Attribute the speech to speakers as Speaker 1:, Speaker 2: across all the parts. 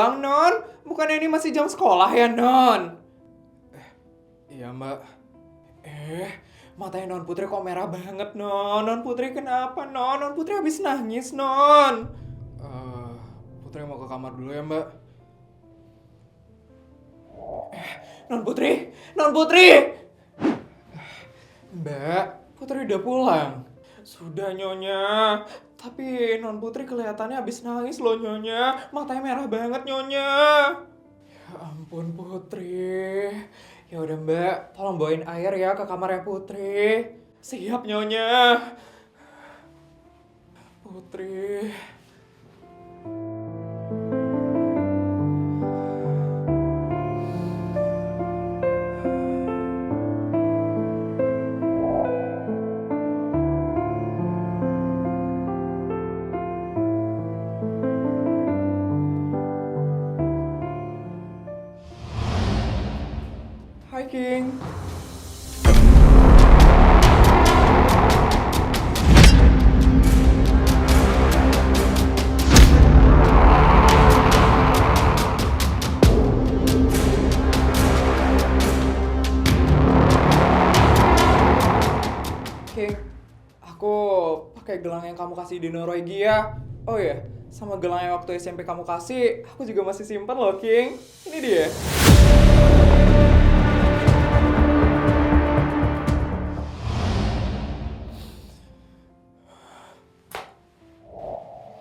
Speaker 1: pulang, Non? Bukannya ini masih jam sekolah ya, Non? Iya, Mbak. Matanya Non Putri kok merah banget, Non? Non Putri kenapa, Non? Non Putri habis nangis, Non. Putri mau ke kamar dulu ya, Mbak. Non Putri! Non Putri! Mbak, Putri udah pulang. Sudah, Nyonya. Tapi Non Putri kelihatannya habis nangis loh, Nyonya. Matanya merah banget, Nyonya. Ya ampun, Putri. Ya udah, Mbak, tolong bawain air ya ke kamarnya Putri. Siap, Nyonya. Putri. Hai, King. King, aku pakai gelang yang kamu kasih di Norwegia. Oh iya, sama gelang yang waktu SMP kamu kasih, aku juga masih simpan loh, King. Ini dia.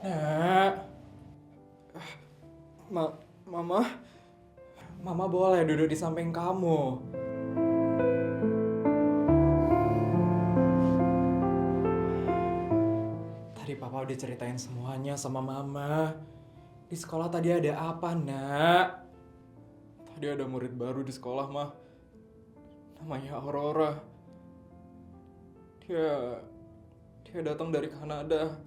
Speaker 1: Nah, Mama, Mama boleh duduk di samping kamu. Tadi Papa udah ceritain semuanya sama Mama. Di sekolah tadi ada apa, Nak? Tadi ada murid baru di sekolah, Mah. Namanya Aurora. Dia datang dari Kanada.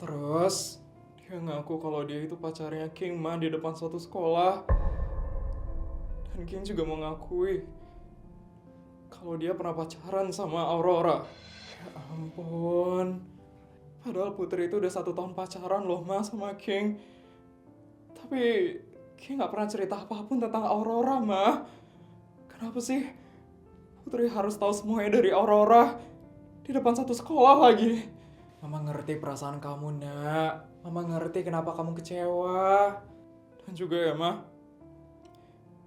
Speaker 1: Terus dia ngaku kalau dia itu pacarnya King, Mah, di depan suatu sekolah. Dan King juga mengakui kalau dia pernah pacaran sama Aurora. Ya ampun. Padahal Putri itu udah 1 tahun pacaran loh, Mah, sama King. Tapi King gak pernah cerita apapun tentang Aurora, Mah. Kenapa sih Putri harus tahu semuanya dari Aurora di depan satu sekolah lagi? Mama ngerti perasaan kamu, Nak. Mama ngerti kenapa kamu kecewa. Dan juga ya, Mah,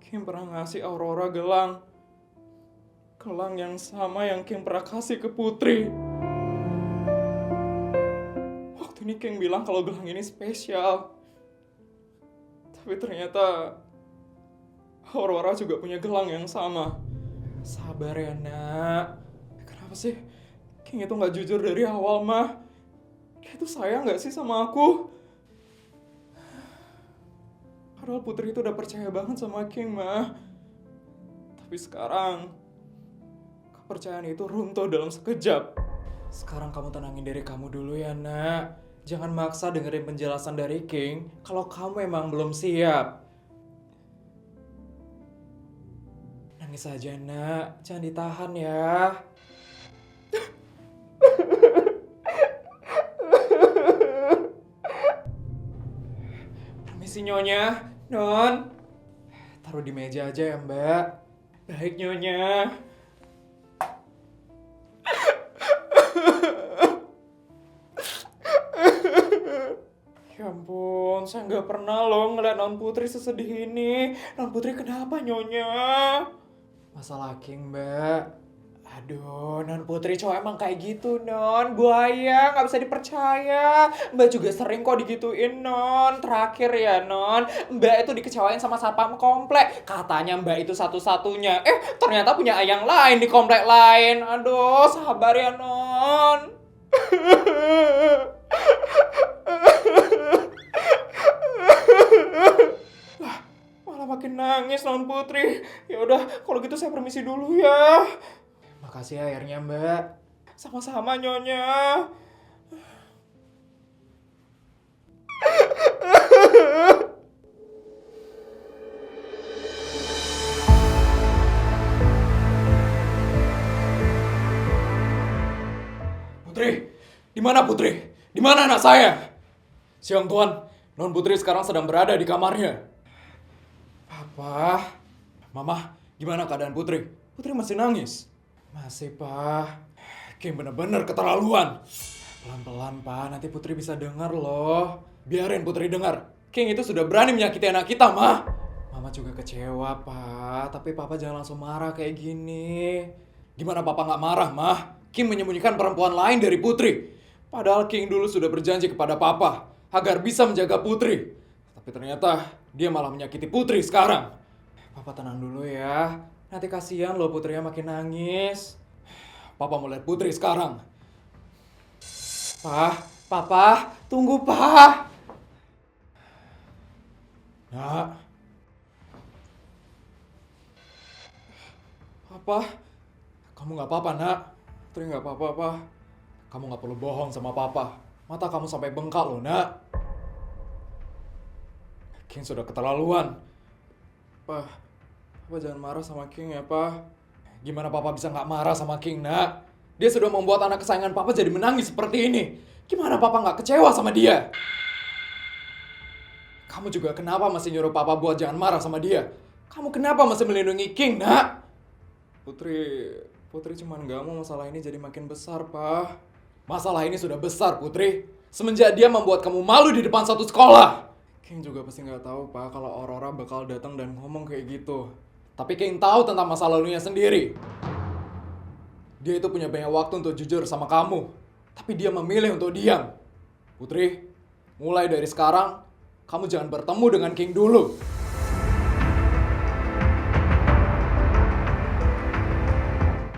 Speaker 1: King pernah ngasih Aurora gelang. Gelang yang sama yang King pernah kasih ke Putri. Waktu ini King bilang kalau gelang ini spesial. Tapi ternyata Aurora juga punya gelang yang sama. Sabar ya, Nak. Kenapa sih King itu gak jujur dari awal, Mah? Dia itu sayang gak sih sama aku? Padahal Putri itu udah percaya banget sama King, Mah. Tapi sekarang kepercayaan itu runtuh dalam sekejap. Sekarang kamu tenangin diri kamu dulu ya, Nak. Jangan maksa dengerin penjelasan dari King kalau kamu emang belum siap. Nangis aja, Nak. Jangan ditahan ya. Permisi, Nyonya. Non. Taruh di meja aja ya, Mbak. Baik, Nyonya. Ya ampun, saya nggak pernah loh ngeliat Non Putri sesedih ini. Non Putri kenapa, Nyonya? Masalah King, Mbak. Aduh, Non Putri cowok emang kayak gitu, Non. Buaya, nggak bisa dipercaya. Mbak juga sering kok digituin, Non. Terakhir ya, Non. Mbak itu dikecewain sama satpam komplek. Katanya Mbak itu satu-satunya. Ternyata punya ayang lain di komplek lain. Aduh, sabar ya, Non. Lah, malah makin nangis Non Putri. Ya udah, kalau gitu saya permisi dulu ya. Makasih ya airnya, Mbak. Sama-sama, Nyonya. Putri, di mana Putri? Di mana anak saya? Siang Tuan, Non Putri sekarang sedang berada di kamarnya. Apa? Mama, gimana keadaan Putri? Putri masih nangis? Masih, Pak. King bener-bener keterlaluan. Pelan-pelan, Pak. Nanti Putri bisa dengar loh. Biarin Putri dengar. King itu sudah berani menyakiti anak kita, Ma. Mama juga kecewa, Pak. Tapi Papa jangan langsung marah kayak gini. Gimana Papa nggak marah, Ma? King menyembunyikan perempuan lain dari Putri. Padahal King dulu sudah berjanji kepada Papa agar bisa menjaga Putri. Tapi ternyata dia malah menyakiti Putri sekarang. Papa tenang dulu ya. Nanti kasihan loh Putrinya makin nangis. Papa mau lihat Putri sekarang. Papa, tunggu, Pak. Nak. Apa? Kamu nggak apa-apa, Nak. Putri nggak apa-apa, Pak. Kamu nggak perlu bohong sama Papa. Mata kamu sampai bengkak loh, Nak. King sudah keterlaluan. Pak, Papa jangan marah sama King ya, Pak. Gimana Papa bisa nggak marah sama King, Nak? Dia sudah membuat anak kesayangan Papa jadi menangis seperti ini. Gimana Papa nggak kecewa sama dia? Kamu juga kenapa masih nyuruh Papa buat jangan marah sama dia? Kamu kenapa masih melindungi King, Nak? Putri cuma nggak mau masalah ini jadi makin besar, Pak. Masalah ini sudah besar, Putri. Semenjak dia membuat kamu malu di depan satu sekolah. King juga pasti nggak tahu, Pak, kalau Aurora bakal datang dan ngomong kayak gitu. Tapi King tahu tentang masa lalunya sendiri. Dia itu punya banyak waktu untuk jujur sama kamu. Tapi dia memilih untuk diam. Putri, mulai dari sekarang, kamu jangan bertemu dengan King dulu.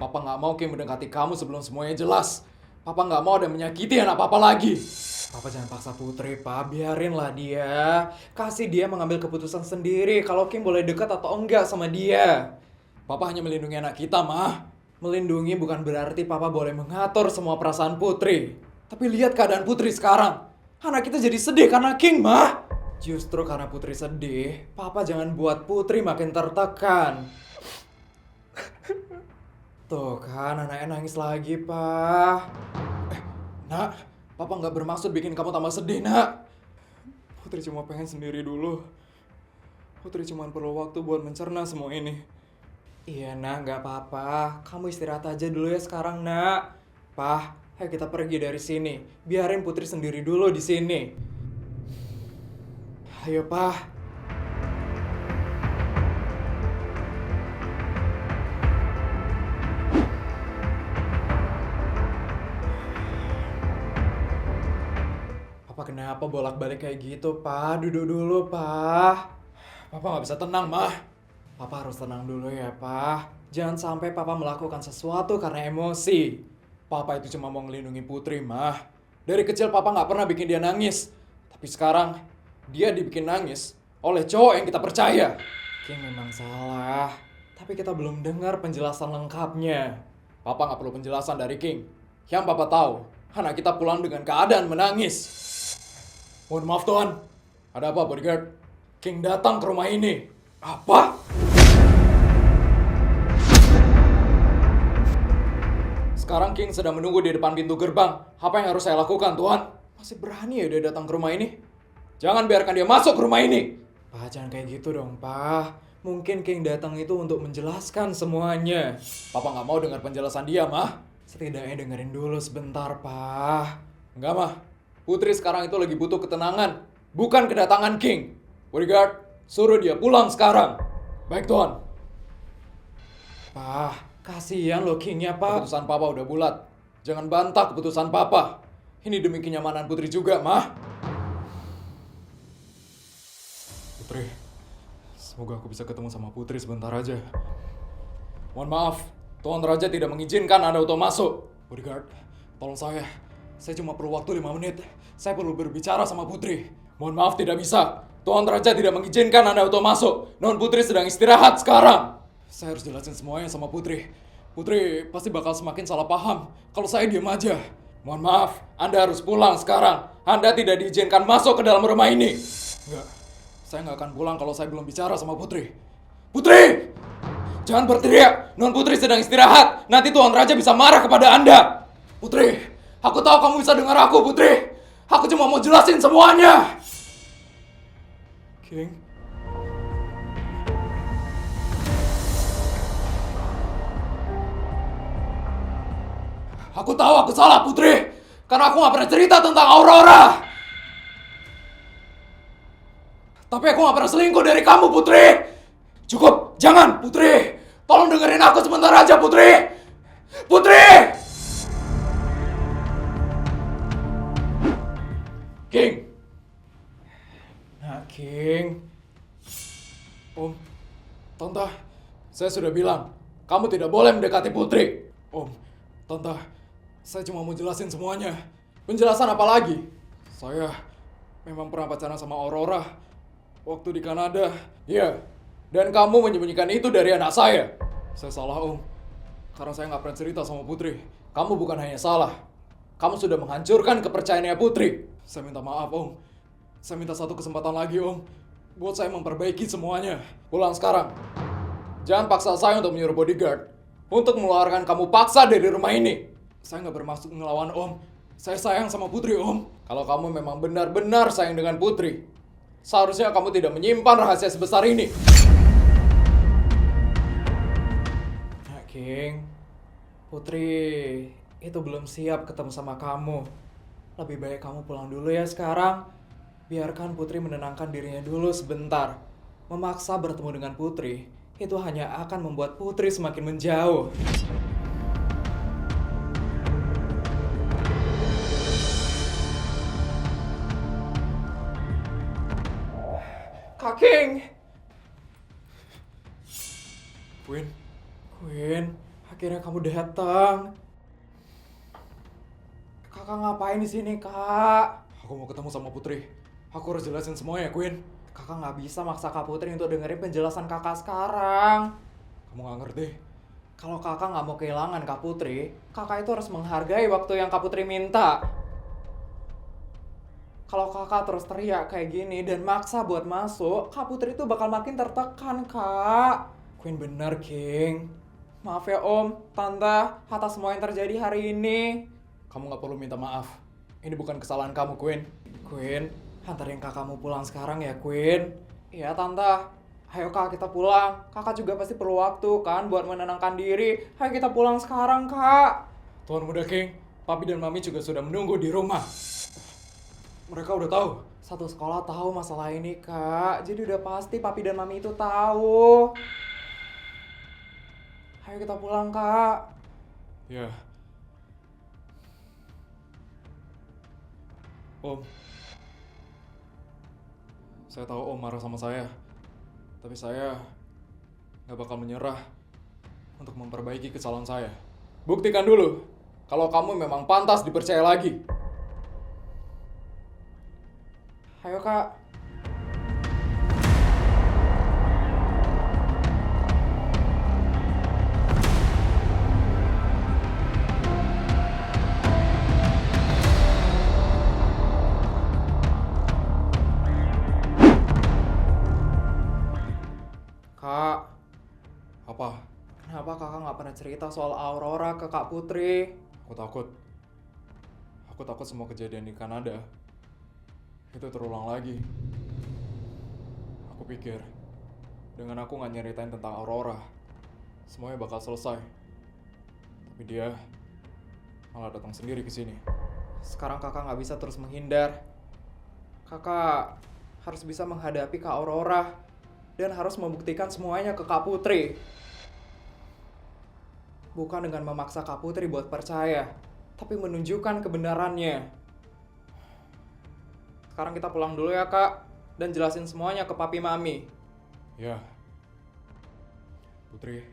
Speaker 1: Papa nggak mau King mendekati kamu sebelum semuanya jelas. Papa nggak mau ada menyakiti anak Papa lagi. Papa jangan paksa Putri, Pak. Biarinlah dia. Kasih dia mengambil keputusan sendiri kalau King boleh dekat atau enggak sama dia. Papa hanya melindungi anak kita, Ma. Melindungi bukan berarti Papa boleh mengatur semua perasaan Putri. Tapi lihat keadaan Putri sekarang. Anak kita jadi sedih karena King, Ma. Justru karena Putri sedih, Papa jangan buat Putri makin tertekan. Tuh kan, anaknya nangis lagi, Pak. Nak, Papa nggak bermaksud bikin kamu tambah sedih, Nak. Putri cuma pengen sendiri dulu. Putri cuma perlu waktu buat mencerna semua ini. Iya, Nak, nggak apa-apa. Kamu istirahat aja dulu ya sekarang, Nak. Pak, ayo kita pergi dari sini. Biarin Putri sendiri dulu di sini. Ayo, Pak. Papa kenapa bolak-balik kayak gitu, Pak? Duduk dulu, Pak. Papa nggak bisa tenang, Mah. Papa harus tenang dulu ya, Pak. Jangan sampai Papa melakukan sesuatu karena emosi. Papa itu cuma mau ngelindungi Putri, Mah. Dari kecil Papa nggak pernah bikin dia nangis. Tapi sekarang, dia dibikin nangis oleh cowok yang kita percaya. King memang salah. Tapi kita belum dengar penjelasan lengkapnya. Papa nggak perlu penjelasan dari King. Yang Papa tahu, anak kita pulang dengan keadaan menangis. Mohon maaf, Tuan. Ada apa, bodyguard? King datang ke rumah ini. Apa? Sekarang King sedang menunggu di depan pintu gerbang. Apa yang harus saya lakukan, Tuan? Masih berani ya dia datang ke rumah ini? Jangan biarkan dia masuk ke rumah ini. Pak, jangan kayak gitu dong, Pak. Mungkin King datang itu untuk menjelaskan semuanya. Papa nggak mau dengar penjelasan dia, Mah. Setidaknya dengerin dulu sebentar, Pak. Enggak, Mah. Putri sekarang itu lagi butuh ketenangan, bukan kedatangan King. Bodyguard, suruh dia pulang sekarang. Baik, Tuan. Pak, kasihan loh Kingnya, Pak. Keputusan Papa udah bulat. Jangan bantah keputusan Papa. Ini demi kenyamanan Putri juga, Mah. Putri, semoga aku bisa ketemu sama Putri sebentar aja. Mohon maaf, Tuan Raja tidak mengizinkan Anda untuk masuk. Bodyguard, tolong saya. Saya cuma perlu waktu 5 menit. Saya perlu berbicara sama Putri. Mohon maaf, tidak bisa. Tuan Raja tidak mengizinkan Anda untuk masuk. Non Putri sedang istirahat sekarang. Saya harus jelasin semuanya sama Putri. Putri pasti bakal semakin salah paham kalau saya diam aja. Mohon maaf, Anda harus pulang sekarang. Anda tidak diizinkan masuk ke dalam rumah ini. Enggak, saya nggak akan pulang kalau saya belum bicara sama Putri. Putri! Jangan berteriak. Non Putri sedang istirahat. Nanti Tuan Raja bisa marah kepada Anda. Putri, aku tahu kamu bisa dengar aku, Putri. Aku cuma mau jelasin semuanya. King. Aku tahu aku salah, Putri. Karena aku gak pernah cerita tentang Aurora. Tapi aku gak pernah selingkuh dari kamu, Putri. Cukup, jangan, Putri. Tolong dengerin aku sebentar aja, Putri. Putri! King. Nah, King. Om, Tante, saya sudah bilang, kamu tidak boleh mendekati Putri. Om, Tante, saya cuma mau jelasin semuanya. Penjelasan apa lagi? Saya memang pernah pacaran sama Aurora waktu di Kanada. Iya, dan kamu menyembunyikan itu dari anak saya. Saya salah, Om. Karena saya nggak pernah cerita sama Putri. Kamu bukan hanya salah, kamu sudah menghancurkan kepercayaannya Putri. Saya minta maaf, Om. Saya minta satu kesempatan lagi, Om. Buat saya memperbaiki semuanya. Pulang sekarang. Jangan paksa saya untuk menyuruh bodyguard untuk mengeluarkan kamu paksa dari rumah ini. Saya nggak bermaksud ngelawan Om. Saya sayang sama Putri, Om. Kalau kamu memang benar-benar sayang dengan Putri, seharusnya kamu tidak menyimpan rahasia sebesar ini. Nah, King, Putri itu belum siap ketemu sama kamu. Lebih baik kamu pulang dulu ya sekarang. Biarkan Putri menenangkan dirinya dulu sebentar. Memaksa bertemu dengan Putri, itu hanya akan membuat Putri semakin menjauh. Kak King! Queen, akhirnya kamu datang. Kakak ngapain di sini, Kak? Aku mau ketemu sama Putri. Aku harus jelasin semuanya, Queen. Kakak nggak bisa maksa Kak Putri untuk dengerin penjelasan kakak sekarang. Kamu nggak ngerti? Kalau kakak nggak mau kehilangan Kak Putri, kakak itu harus menghargai waktu yang Kak Putri minta. Kalau kakak terus teriak kayak gini dan maksa buat masuk, Kak Putri itu bakal makin tertekan, Kak. Queen bener, King. Maaf ya Om, Tante, atas semua yang terjadi hari ini. Kamu nggak perlu minta maaf. Ini bukan kesalahan kamu, Queen. Queen, antarin kakakmu pulang sekarang ya, Queen. Iya, Tante. Ayo Kak, kita pulang. Kakak juga pasti perlu waktu kan buat menenangkan diri. Ayo kita pulang sekarang, Kak. Tuan Muda King, Papi dan Mami juga sudah menunggu di rumah. Mereka udah tahu. Satu sekolah tahu masalah ini, Kak. Jadi udah pasti Papi dan Mami itu tahu. Ayo kita pulang, Kak. Ya. Om. Saya tahu Om marah sama saya. Tapi saya nggak bakal menyerah untuk memperbaiki kesalahan saya. Buktikan dulu kalau kamu memang pantas dipercaya lagi. Ayo, Kak. Kak, apa? Kenapa kakak nggak pernah cerita soal Aurora ke Kak Putri? Aku takut semua kejadian di Kanada itu terulang lagi. Aku pikir dengan aku nggak nyeritain tentang Aurora, semuanya bakal selesai. Tapi dia malah datang sendiri ke sini. Sekarang kakak nggak bisa terus menghindar. Kakak harus bisa menghadapi Kak Aurora dan harus membuktikan semuanya ke Kak Putri. Bukan dengan memaksa Kak Putri buat percaya, tapi menunjukkan kebenarannya. Sekarang kita pulang dulu ya, Kak. Dan jelasin semuanya ke Papi Mami. Ya. Putri,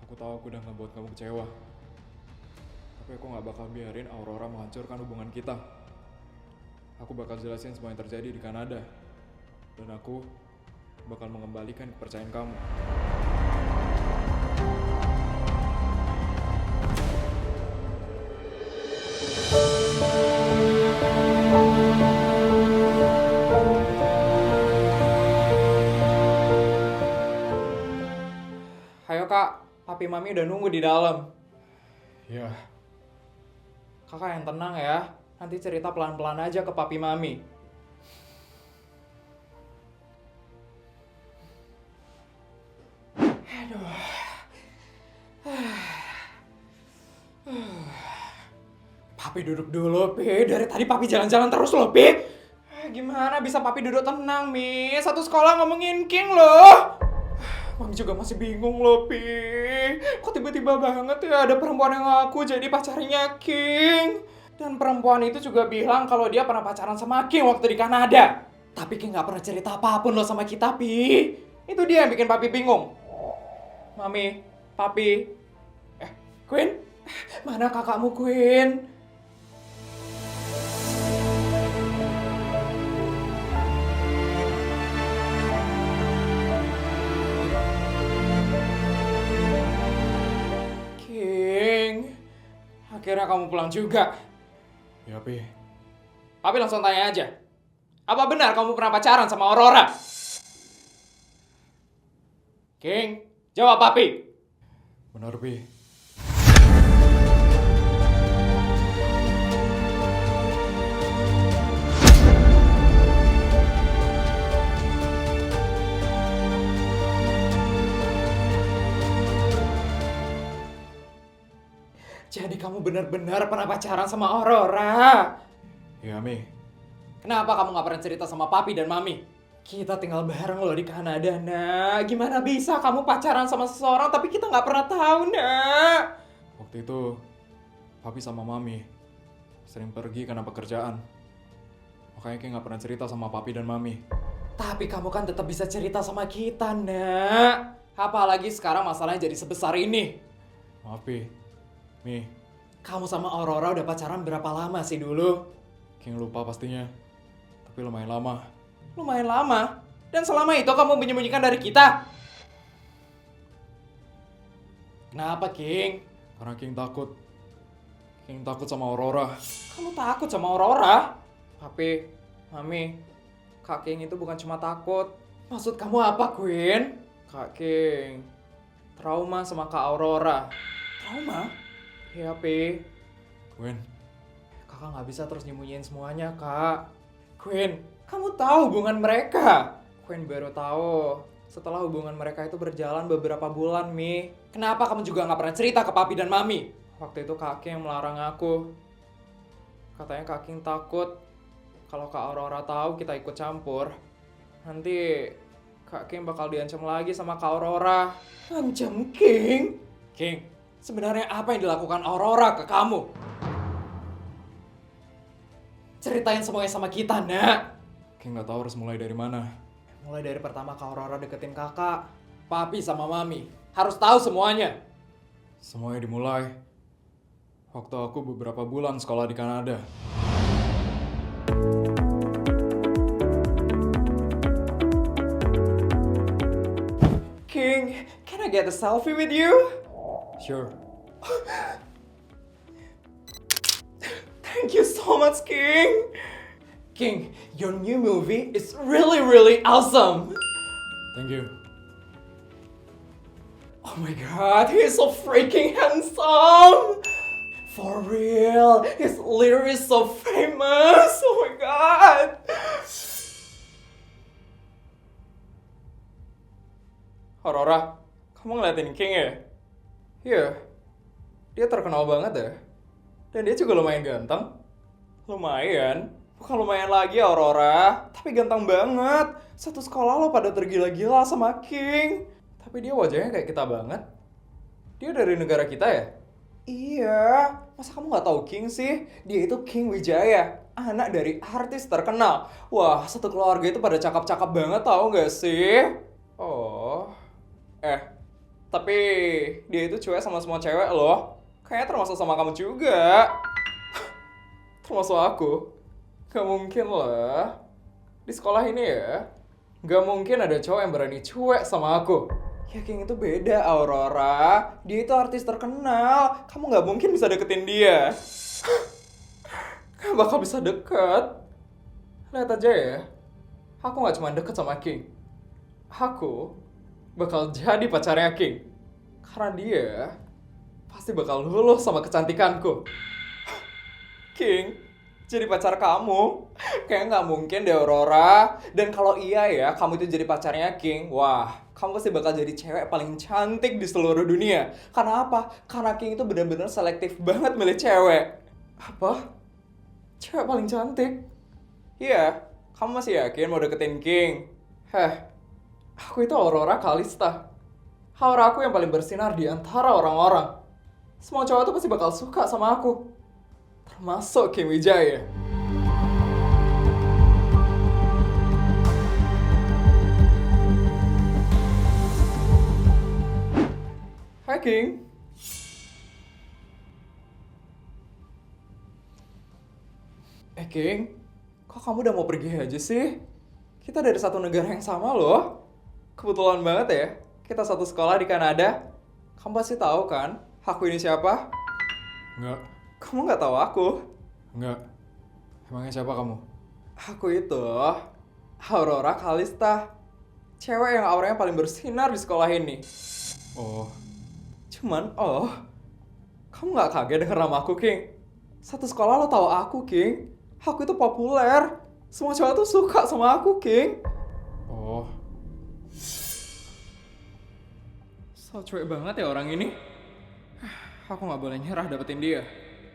Speaker 1: aku tahu aku udah ngebuat kamu kecewa. Tapi aku gak bakal biarin Aurora menghancurkan hubungan kita. Aku bakal jelasin semua yang terjadi di Kanada. Dan aku bakal mengembalikan kepercayaan kamu. Ayo Kak, Papi Mami udah nunggu di dalam. Ya. Kakak yang tenang ya. Nanti cerita pelan-pelan aja ke Papi Mami. Aduh. Papi duduk dulu, Pi. Dari tadi Papi jalan-jalan terus loh, Pi. Gimana bisa Papi duduk tenang, Mi? Satu sekolah ngomongin King loh. Mami juga masih bingung loh, Pi. Kok tiba-tiba banget ya ada perempuan yang ngaku jadi pacarnya King. Dan perempuan itu juga bilang kalau dia pernah pacaran sama King waktu di Kanada. Tapi King gak pernah cerita apapun loh sama kita, Pi. Itu dia yang bikin Papi bingung. Mami, Papi. Queen? Mana kakakmu, Queen? King, akhirnya kamu pulang juga. Ya, Pi. Papi langsung tanya aja. Apa benar kamu pernah pacaran sama Aurora? King, jawab Papi. Benar, Pi. Jadi kamu benar-benar pernah pacaran sama Aurora? Ya, Mi. Kenapa kamu gak pernah cerita sama Papi dan Mami? Kita tinggal bareng loh di Kanada, nak. Gimana bisa kamu pacaran sama seseorang tapi kita gak pernah tahu, nak? Waktu itu, Papi sama Mami sering pergi karena pekerjaan. Makanya Ki gak pernah cerita sama Papi dan Mami. Tapi kamu kan tetap bisa cerita sama kita, nak. Apalagi sekarang masalahnya jadi sebesar ini. Maaf, Pi. Mi, kamu sama Aurora udah pacaran berapa lama sih dulu? King lupa pastinya. Tapi lumayan lama. Lumayan lama? Dan selama itu kamu menyembunyikan dari kita? Kenapa, King? Karena King takut. King takut sama Aurora. Kamu takut sama Aurora? Papi, Mami, Kak King itu bukan cuma takut. Maksud kamu apa, Queen? Kak King trauma sama Kak Aurora. Trauma? Ya, Pi. Queen, kakak gak bisa terus nyembunyiin semuanya, Kak. Queen, kamu tahu hubungan mereka. Queen baru tahu setelah hubungan mereka itu berjalan beberapa bulan, Mi. Kenapa kamu juga gak pernah cerita ke Papi dan Mami? Waktu itu Kak King yang melarang aku. Katanya Kak King takut kalau Kak Aurora tahu kita ikut campur, nanti Kak King bakal diancam lagi sama Kak Aurora. Ancam King? King, sebenarnya apa yang dilakukan Aurora ke kamu? Ceritain semuanya sama kita, nak. King gak tahu harus mulai dari mana. Mulai dari pertama Kak Aurora deketin kakak, Papi sama Mami. Harus tahu semuanya. Semuanya dimulai waktu aku beberapa bulan sekolah di Kanada. King, can I get a selfie with you? Sure. Thank you so much, King. King, your new movie is really, really awesome. Thank you. Oh my god, he's so freaking handsome. For real, he's literally so famous. Oh my god. Aurora, kamu ngeliatin King ya? Iya, dia terkenal banget ya. Dan dia juga lumayan ganteng. Lumayan. Bukan lumayan lagi Aurora, tapi ganteng banget. Satu sekolah lo pada tergila-gila sama King. Tapi dia wajahnya kayak kita banget. Dia dari negara kita ya? Iya, masa kamu gak tahu King sih? Dia itu King Wijaya, anak dari artis terkenal. Wah, satu keluarga itu pada cakep-cakep banget, tahu gak sih? Oh, tapi dia itu cuek sama semua cewek loh. Kayaknya termasuk sama kamu juga. Termasuk aku. Gak mungkin lah. Di sekolah ini ya, gak mungkin ada cowok yang berani cuek sama aku. Ya King itu beda, Aurora. Dia itu artis terkenal. Kamu gak mungkin bisa deketin dia. Gak bakal bisa deket. Lihat aja ya. Aku gak cuma deket sama King. Aku bakal jadi pacarnya King. Karena dia pasti bakal luluh sama kecantikanku. King, jadi pacar kamu? Kayak gak mungkin deh, Aurora. Dan kalau iya ya, kamu itu jadi pacarnya King. Wah, kamu pasti bakal jadi cewek paling cantik di seluruh dunia. Karena apa? Karena King itu benar-benar selektif banget milih cewek. Apa? Cewek paling cantik? Iya, kamu masih yakin mau deketin King? Heh, aku itu Aurora Kalista. Aura aku yang paling bersinar di antara orang-orang. Semua cowok tuh pasti bakal suka sama aku. Termasuk King Wijaya. Hai King. King, kok kamu udah mau pergi aja sih? Kita dari satu negara yang sama loh. Kebetulan banget ya, kita satu sekolah di Kanada. Kamu pasti tahu kan, aku ini siapa?
Speaker 2: Enggak,
Speaker 1: Kamu nggak tahu aku?
Speaker 2: enggak. Emangnya siapa kamu?
Speaker 1: Aku itu Aurora Kalista. Cewek yang auranya paling bersinar di sekolah ini.
Speaker 2: Oh,
Speaker 1: Kamu nggak kaget denger nama aku, King? Satu sekolah lo tahu aku, King. Aku itu populer. Semua cowok tuh suka sama aku, King.
Speaker 2: oh.
Speaker 1: So cuek banget ya orang ini. Aku nggak boleh nyerah dapetin dia.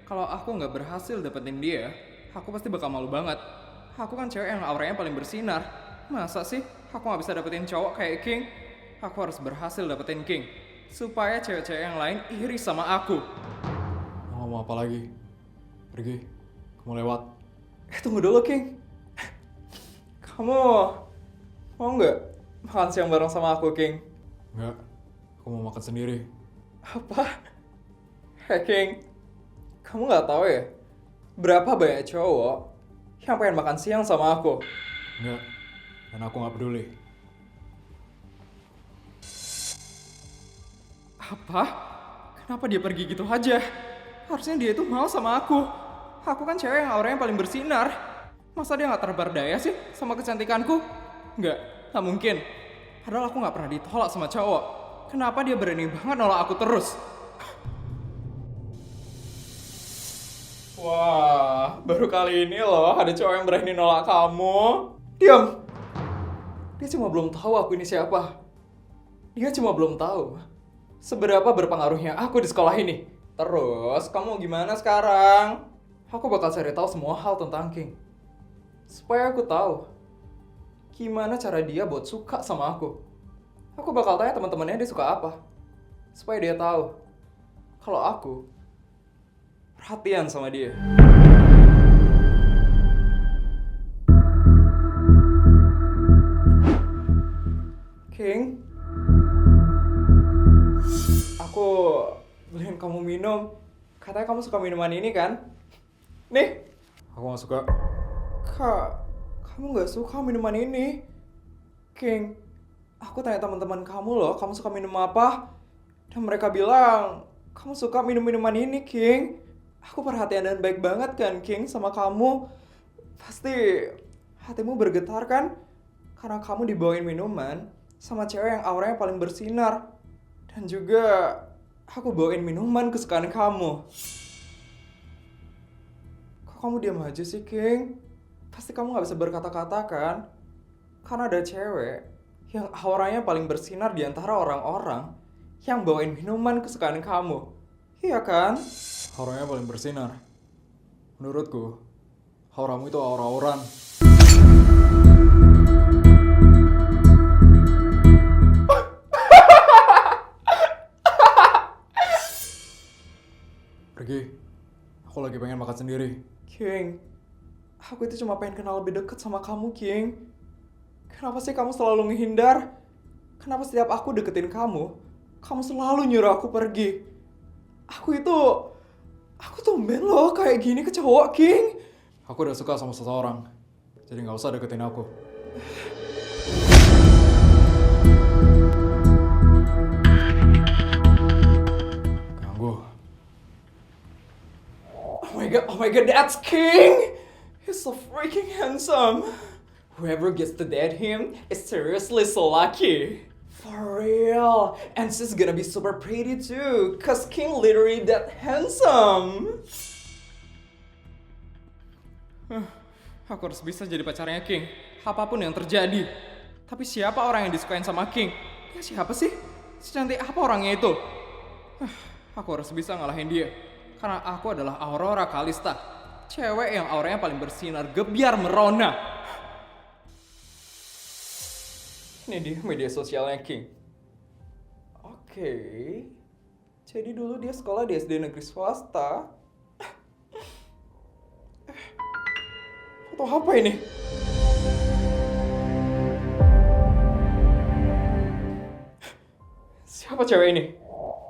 Speaker 1: Kalau aku nggak berhasil dapetin dia, aku pasti bakal malu banget. Aku kan cewek yang auranya paling bersinar. Masa sih aku nggak bisa dapetin cowok kayak King? Aku harus berhasil dapetin King. Supaya cewek-cewek yang lain iri sama aku.
Speaker 2: Mau ngomong apa lagi? Pergi. Kamu lewat.
Speaker 1: Tunggu dulu, King. Kamu mau nggak makan siang bareng sama aku, King?
Speaker 2: Enggak. Aku mau makan sendiri.
Speaker 1: Apa? Hey, King. Kamu nggak tahu ya? Berapa banyak cowok yang pengen makan siang sama aku?
Speaker 2: Enggak. Dan aku nggak peduli.
Speaker 1: Apa? Kenapa dia pergi gitu aja? Harusnya dia itu mau sama aku. Aku kan cewek yang auranya paling bersinar. Masa dia nggak terberdaya sih sama kecantikanku? Nggak mungkin. Padahal aku nggak pernah ditolak sama cowok. Kenapa dia berani banget nolak aku terus? Wah, baru kali ini loh ada cowok yang berani nolak kamu. Diam. Dia cuma belum tahu aku ini siapa. Dia cuma belum tahu seberapa berpengaruhnya aku di sekolah ini. Terus, kamu gimana sekarang? Aku bakal cari tahu semua hal tentang King. Supaya aku tahu gimana cara dia buat suka sama aku. Aku bakal tanya teman-temannya dia suka apa. Supaya dia tahu kalau aku perhatian sama dia. King, aku beliin kamu minum. Katanya kamu suka minuman ini kan? Nih.
Speaker 2: Aku nggak suka.
Speaker 1: Kak, kamu nggak suka minuman ini? King, aku tanya teman-teman kamu loh, kamu suka minum apa? Dan mereka bilang, kamu suka minum-minuman ini, King. Aku perhatian dan baik banget kan, King, sama kamu. Pasti hatimu bergetar kan? Karena kamu dibawain minuman sama cewek yang auranya paling bersinar. Dan juga, aku bawain minuman kesukaan kamu. Kok kamu diam aja sih, King? Pasti kamu gak bisa berkata-kata kan? Karena ada cewek yang auranya paling bersinar di antara orang-orang yang bawain minuman kesukaan kamu. Iya kan?
Speaker 2: Auranya paling bersinar. Menurutku, auramu itu aura-auran. Pergi. Aku lagi pengen makan sendiri.
Speaker 1: King, aku itu cuma pengen kenal lebih dekat sama kamu, King. Kenapa sih kamu selalu menghindar? Kenapa setiap aku deketin kamu, kamu selalu nyuruh aku pergi? Aku tumben loh kayak gini ke cowok, King.
Speaker 2: Aku udah suka sama seseorang. Jadi nggak usah deketin aku. Ganggu.
Speaker 1: Oh my god, that's King! He's so freaking handsome. Whoever gets to date him is seriously so lucky. For real. And she's gonna be super pretty too, cause King literally that handsome. Aku harus bisa jadi pacarnya King, apapun yang terjadi. Tapi siapa orang yang disukain sama King? Ya siapa sih? Secantik apa orangnya itu? Aku harus bisa ngalahin dia. Karena aku adalah Aurora Kalista. Cewek yang auranya paling bersinar gebiar merona. Ini dia media sosialnya King. Oke. Jadi dulu dia sekolah di SD negeri swasta. Foto apa ini? Siapa cewek ini?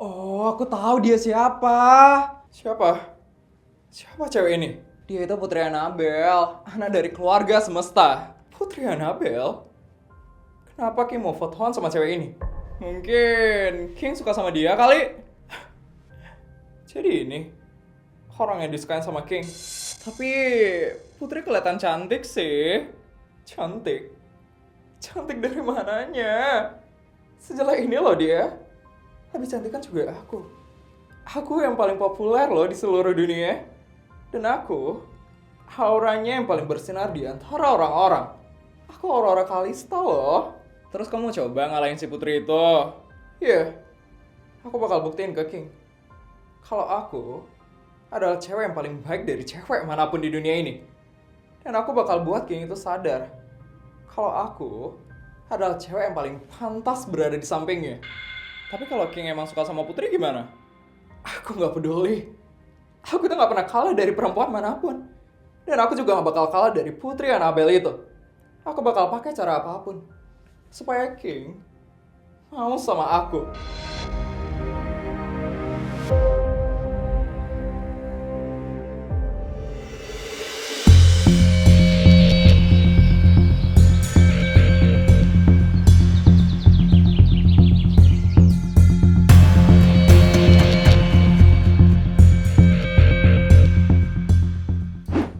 Speaker 1: Oh, aku tahu dia siapa. Siapa? Siapa cewek ini? Dia itu Putri Annabelle, anak dari keluarga semesta. Putri Annabelle? Kenapa King mau fotoan sama cewek ini? Mungkin King suka sama dia kali? Jadi ini orang yang disukain sama King. Tapi Putri kelihatan cantik sih. Cantik? Cantik dari mananya? Sejelek ini loh dia. Lebih cantik kan juga aku. Aku yang paling populer loh di seluruh dunia. Dan aku, auranya yang paling bersinar di antara orang-orang. Aku Aurora Kalista loh. Terus kamu coba ngalahin si Putri itu? Iya, aku bakal buktiin ke King. Kalau aku adalah cewek yang paling baik dari cewek manapun di dunia ini. Dan aku bakal buat King itu sadar. Kalau aku adalah cewek yang paling pantas berada di sampingnya. Tapi kalau King emang suka sama Putri gimana? Aku gak peduli. Aku tuh gak pernah kalah dari perempuan manapun. Dan aku juga gak bakal kalah dari Putri Annabelle itu. Aku bakal pakai cara apapun supaya King mau sama aku.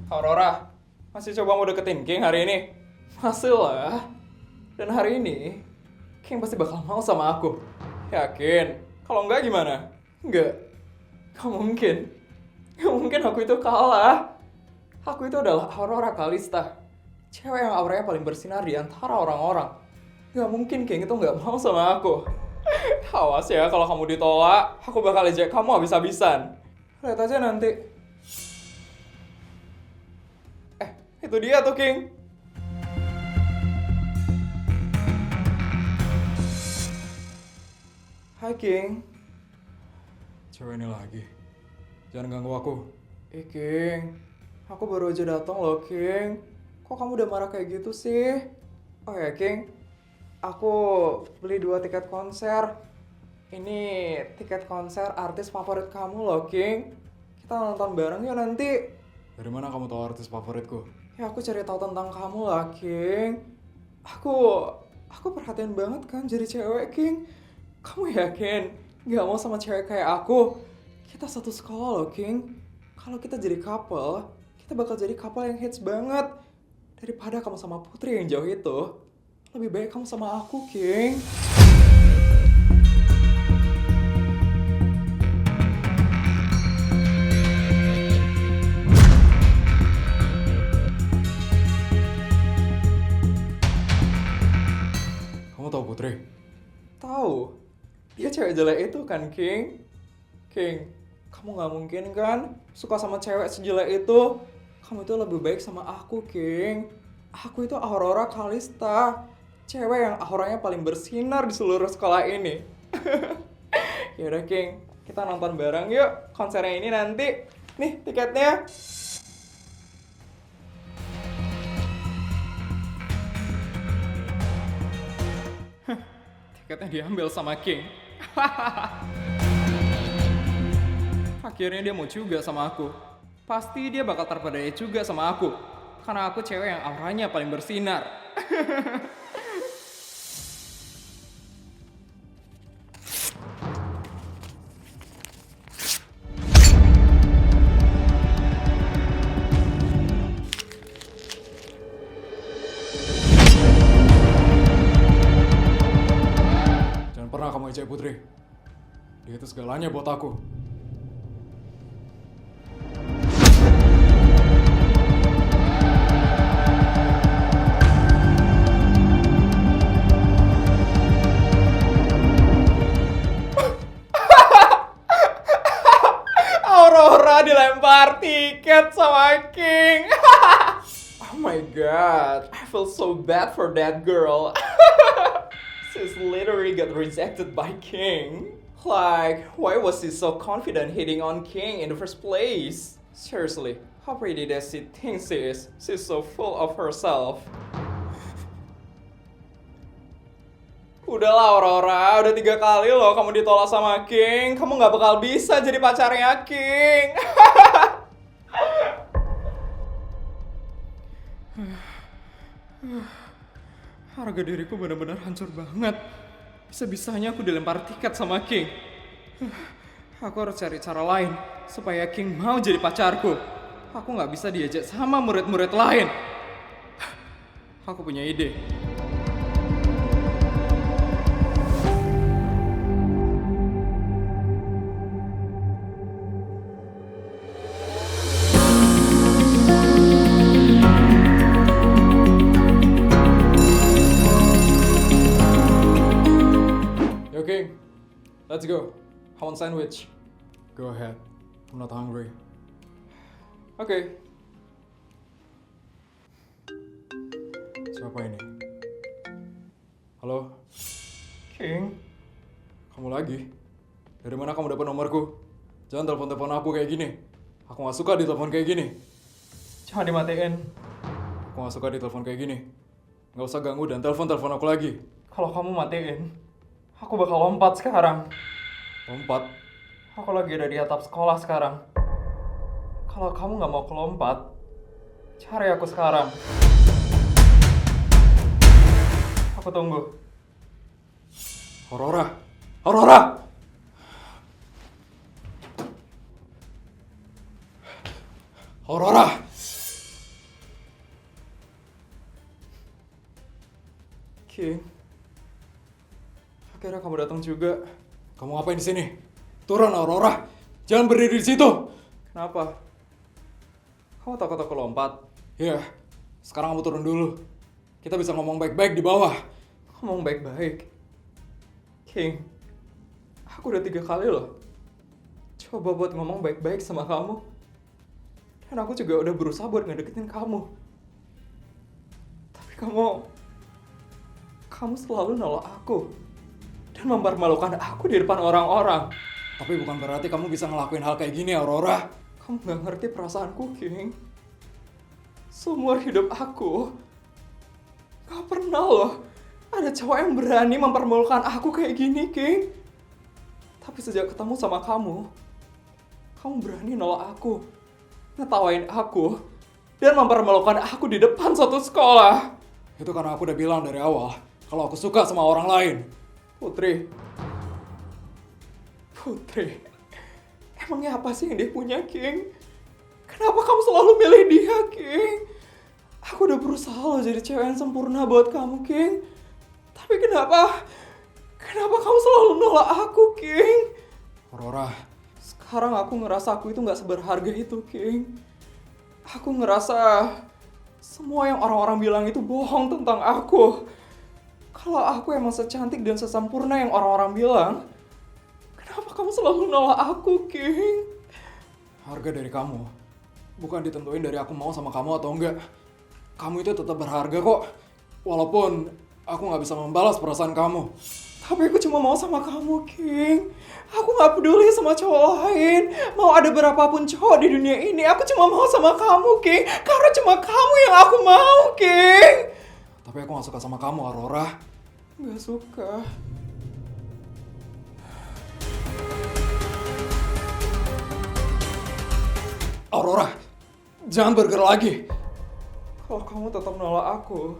Speaker 1: Aurora, masih coba mau deketin King hari ini? Masih lah. Dan hari ini, King pasti bakal mau sama aku. Yakin? Kalau enggak gimana? Enggak. Gak mungkin. Gak mungkin aku itu kalah. Aku itu adalah Aurora Kalista. Cewek yang auranya paling bersinar di antara orang-orang. Gak mungkin King itu gak mau sama aku. Awas ya, kalau kamu ditolak, aku bakal ejek kamu habis-habisan. Lihat aja nanti. Itu dia tuh, King. Hai, King.
Speaker 2: Cewek ini lagi. Jangan ganggu aku.
Speaker 1: King. Aku baru aja datang loh, King. Kok kamu udah marah kayak gitu sih? Oh ya, King. Aku beli 2 tiket konser. Ini tiket konser artis favorit kamu loh, King. Kita nonton bareng ya nanti.
Speaker 2: Dari mana kamu tahu artis favoritku?
Speaker 1: Ya aku cari tahu tentang kamu lah, King. Aku perhatian banget kan jadi cewek, King. Kamu yakin gak mau sama cewek kayak aku? Kita satu sekolah loh, King. Kalau kita jadi couple, kita bakal jadi couple yang hits banget. Daripada kamu sama Putri yang jauh itu, lebih baik kamu sama aku, King.
Speaker 2: Kamu tahu Putri?
Speaker 1: Tahu, dia cewek jelek itu kan, King. King, kamu gak mungkin kan suka sama cewek sejelek itu. Kamu itu lebih baik sama aku, King. Aku itu Aurora Kalista, cewek yang auranya paling bersinar di seluruh sekolah ini. Yaudah, King, kita nonton bareng yuk konsernya ini nanti. Nih tiketnya. Tiketnya diambil sama King. Akhirnya dia mau juga sama aku. Pasti dia bakal terpedaya juga sama aku. Karena aku cewek yang auranya paling bersinar.
Speaker 2: Jangan pernah kamu ejek Putri. Dia itu segalanya buat aku.
Speaker 1: Aurora! monyet sama King. Oh my god, I feel so bad for that girl. She's literally got rejected by King. Like, why was she so confident hitting on King in the first place? Seriously, how pretty does she think she is? She's so full of herself. Udahlah Aurora, udah 3 kali loh kamu ditolak sama King. Kamu gak bakal bisa jadi pacarnya King. Harga diriku benar-benar hancur banget. Bisa-bisanya aku dilempar tiket sama King. Aku harus cari cara lain supaya King mau jadi pacarku. Aku gak bisa diajak sama murid-murid lain. Aku punya ide. Yo King, let's go. I want sandwich.
Speaker 2: Go ahead. I'm not hungry.
Speaker 1: Oke.
Speaker 2: Siapa ini? Halo?
Speaker 1: King,
Speaker 2: Kamu lagi? Dari mana kamu dapat nomorku? Jangan telepon-telepon aku kayak gini. Aku gak suka ditelepon kayak gini.
Speaker 1: jangan dimatiin.
Speaker 2: Aku gak suka ditelepon kayak gini. Gak usah ganggu dan telepon-telepon aku lagi.
Speaker 1: Kalau kamu matiin, aku bakal lompat sekarang.
Speaker 2: Lompat.
Speaker 1: Aku lagi ada di atap sekolah sekarang. Kalau kamu nggak mau kelompat, cari aku sekarang. Aku tunggu.
Speaker 2: Aurora! Aurora! Aurora!
Speaker 1: King, akhirnya kamu datang juga.
Speaker 2: Kamu ngapain di sini? Turun, Aurora! Jangan berdiri di situ!
Speaker 1: Kenapa? Kamu takut aku lompat?
Speaker 2: Ya, sekarang kamu turun dulu. Kita bisa ngomong baik-baik di bawah.
Speaker 1: Ngomong baik-baik. King, aku udah 3 kali loh coba buat ngomong baik-baik sama kamu. Dan aku juga udah berusaha buat ngedeketin kamu. Tapi kamu selalu nolak aku. Dan mempermalukan aku di depan orang-orang.
Speaker 2: Tapi bukan berarti kamu bisa ngelakuin hal kayak gini, Aurora.
Speaker 1: Kamu gak ngerti perasaanku, King. Seumur hidup aku gak pernah loh ada cowok yang berani mempermalukan aku kayak gini, King. Tapi sejak ketemu sama kamu berani nolak aku, ngetawain aku, dan mempermalukan aku di depan suatu sekolah.
Speaker 2: Itu karena aku udah bilang dari awal kalau aku suka sama orang lain.
Speaker 1: Putri, emangnya apa sih yang dia punya, King? Kenapa kamu selalu milih dia, King? Aku udah berusaha loh jadi cewek yang sempurna buat kamu, King. Tapi kenapa kamu selalu nolak aku, King?
Speaker 2: Aurora,
Speaker 1: Sekarang aku ngerasa aku itu gak seberharga itu, King. Aku ngerasa semua yang orang-orang bilang itu bohong tentang aku. Kalau aku emang secantik dan sesempurna yang orang-orang bilang, kenapa kamu selalu nolak aku, King?
Speaker 2: harga dari kamu bukan ditentuin dari aku mau sama kamu atau enggak. Kamu itu tetap berharga kok. Walaupun aku gak bisa membalas perasaan kamu.
Speaker 1: Tapi aku cuma mau sama kamu, King. Aku gak peduli sama cowok lain. Mau ada berapapun cowok di dunia ini, aku cuma mau sama kamu, King. Karena cuma kamu yang aku mau, King.
Speaker 2: Tapi aku gak suka sama kamu, Aurora.
Speaker 1: Gak suka.
Speaker 2: Aurora, jangan bergerak lagi.
Speaker 1: Kalau kamu tetap nolak aku,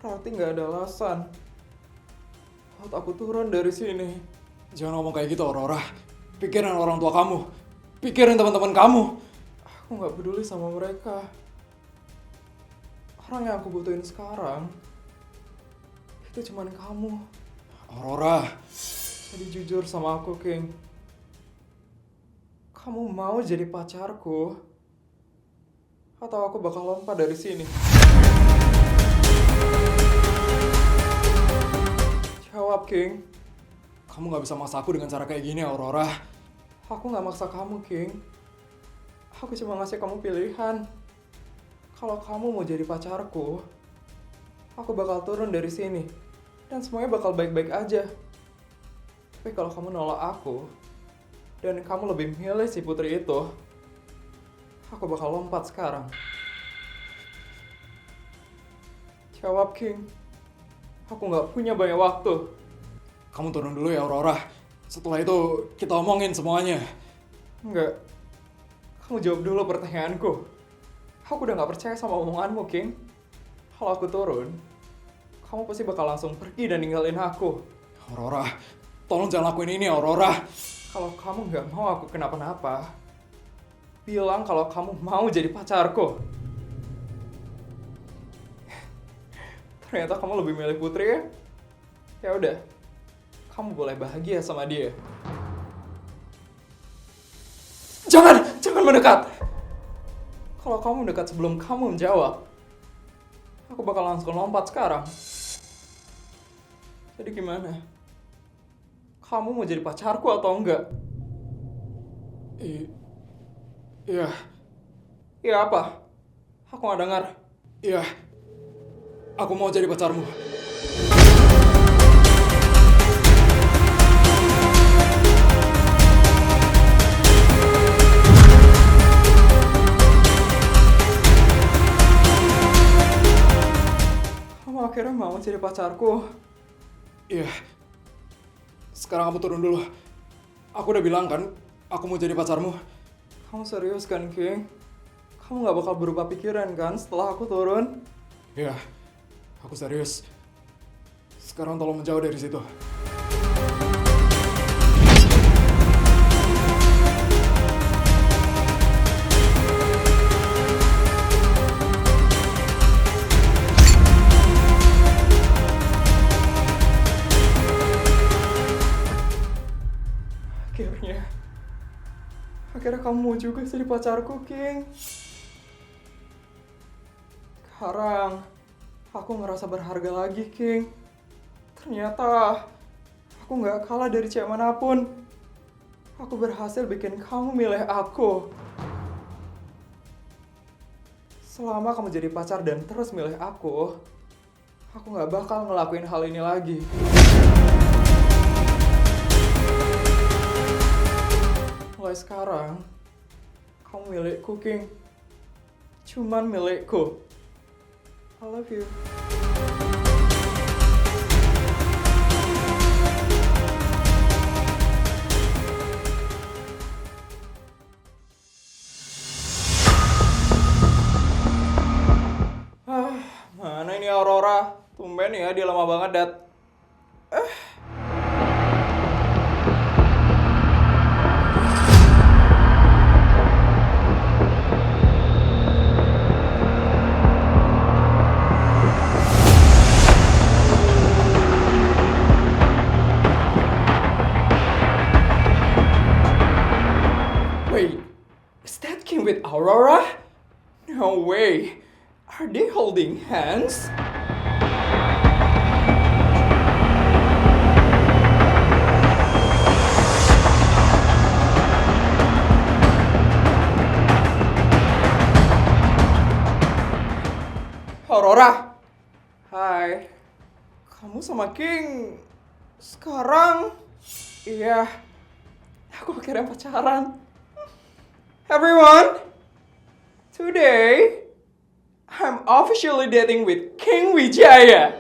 Speaker 1: berarti gak ada alasan buat aku turun dari sini.
Speaker 2: Jangan ngomong kayak gitu, Aurora. Pikirin orang tua kamu. Pikirin teman-teman kamu.
Speaker 1: Aku gak peduli sama mereka. Orang yang aku butuhin sekarang, itu cuman kamu.
Speaker 2: Aurora,
Speaker 1: Jadi jujur sama aku, King. Kamu mau jadi pacarku? Atau aku bakal lompat dari sini? Jawab, King.
Speaker 2: kamu gak bisa maksa aku dengan cara kayak gini, Aurora.
Speaker 1: Aku gak maksa kamu, King. Aku cuma ngasih kamu pilihan. Kalau kamu mau jadi pacarku, aku bakal turun dari sini. Dan semuanya bakal baik-baik aja. Tapi kalau kamu nolak aku, dan kamu lebih milih si putri itu, aku bakal lompat sekarang. Jawab, King. Aku nggak punya banyak waktu.
Speaker 2: Kamu turun dulu ya, Aurora. Setelah itu kita omongin semuanya.
Speaker 1: Enggak. Kamu jawab dulu pertanyaanku. Aku udah nggak percaya sama omonganmu, King. Kalau aku turun, kamu pasti bakal langsung pergi dan ninggalin aku.
Speaker 2: Aurora, tolong jangan lakuin ini, Aurora.
Speaker 1: Kalau kamu nggak mau aku kenapa-napa, bilang kalau kamu mau jadi pacarku. Ternyata kamu lebih milih Putri ya? Ya udah, kamu boleh bahagia sama dia. Jangan mendekat. Kalau kamu mendekat sebelum kamu menjawab, aku bakal langsung lompat sekarang. Jadi gimana? Kamu mau jadi pacarku atau enggak?
Speaker 2: Iya.
Speaker 1: Iya apa? Aku nggak dengar.
Speaker 2: Iya. Aku mau jadi pacarmu.
Speaker 1: Kamu akhirnya mau jadi pacarku.
Speaker 2: Iya. Sekarang kamu turun dulu. Aku udah bilang kan, aku mau jadi pacarmu.
Speaker 1: Kamu serius kan, King? Kamu nggak bakal berubah pikiran kan setelah aku turun?
Speaker 2: Iya. Aku serius. Sekarang tolong menjauh dari situ.
Speaker 1: Akhirnya kamu mau juga jadi pacarku, King. Sekarang, aku ngerasa berharga lagi, King. Ternyata, aku nggak kalah dari cewek manapun. Aku berhasil bikin kamu milih aku. Selama kamu jadi pacar dan terus milih aku nggak bakal ngelakuin hal ini lagi. Mulai sekarang, kamu milikku, King. Cuman milikku. I love you. Mana ini Aurora? Tumben ya, dia lama banget, Dad. Wait, is that King with Aurora? No way. Are they holding hands? Aurora. Hai. Kamu sama King sekarang? Iya. Aku akhirnya pacaran. Everyone, today I'm officially dating with King Wijaya.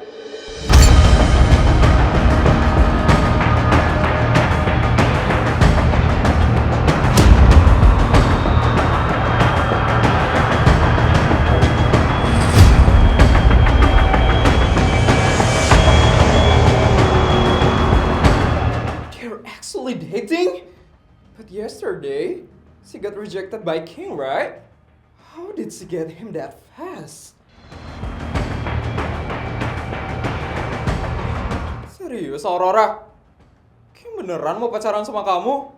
Speaker 1: They're actually dating? But yesterday, she got rejected by King, right? How did she get him that fast? Serius, Aurora? King beneran mau pacaran sama kamu?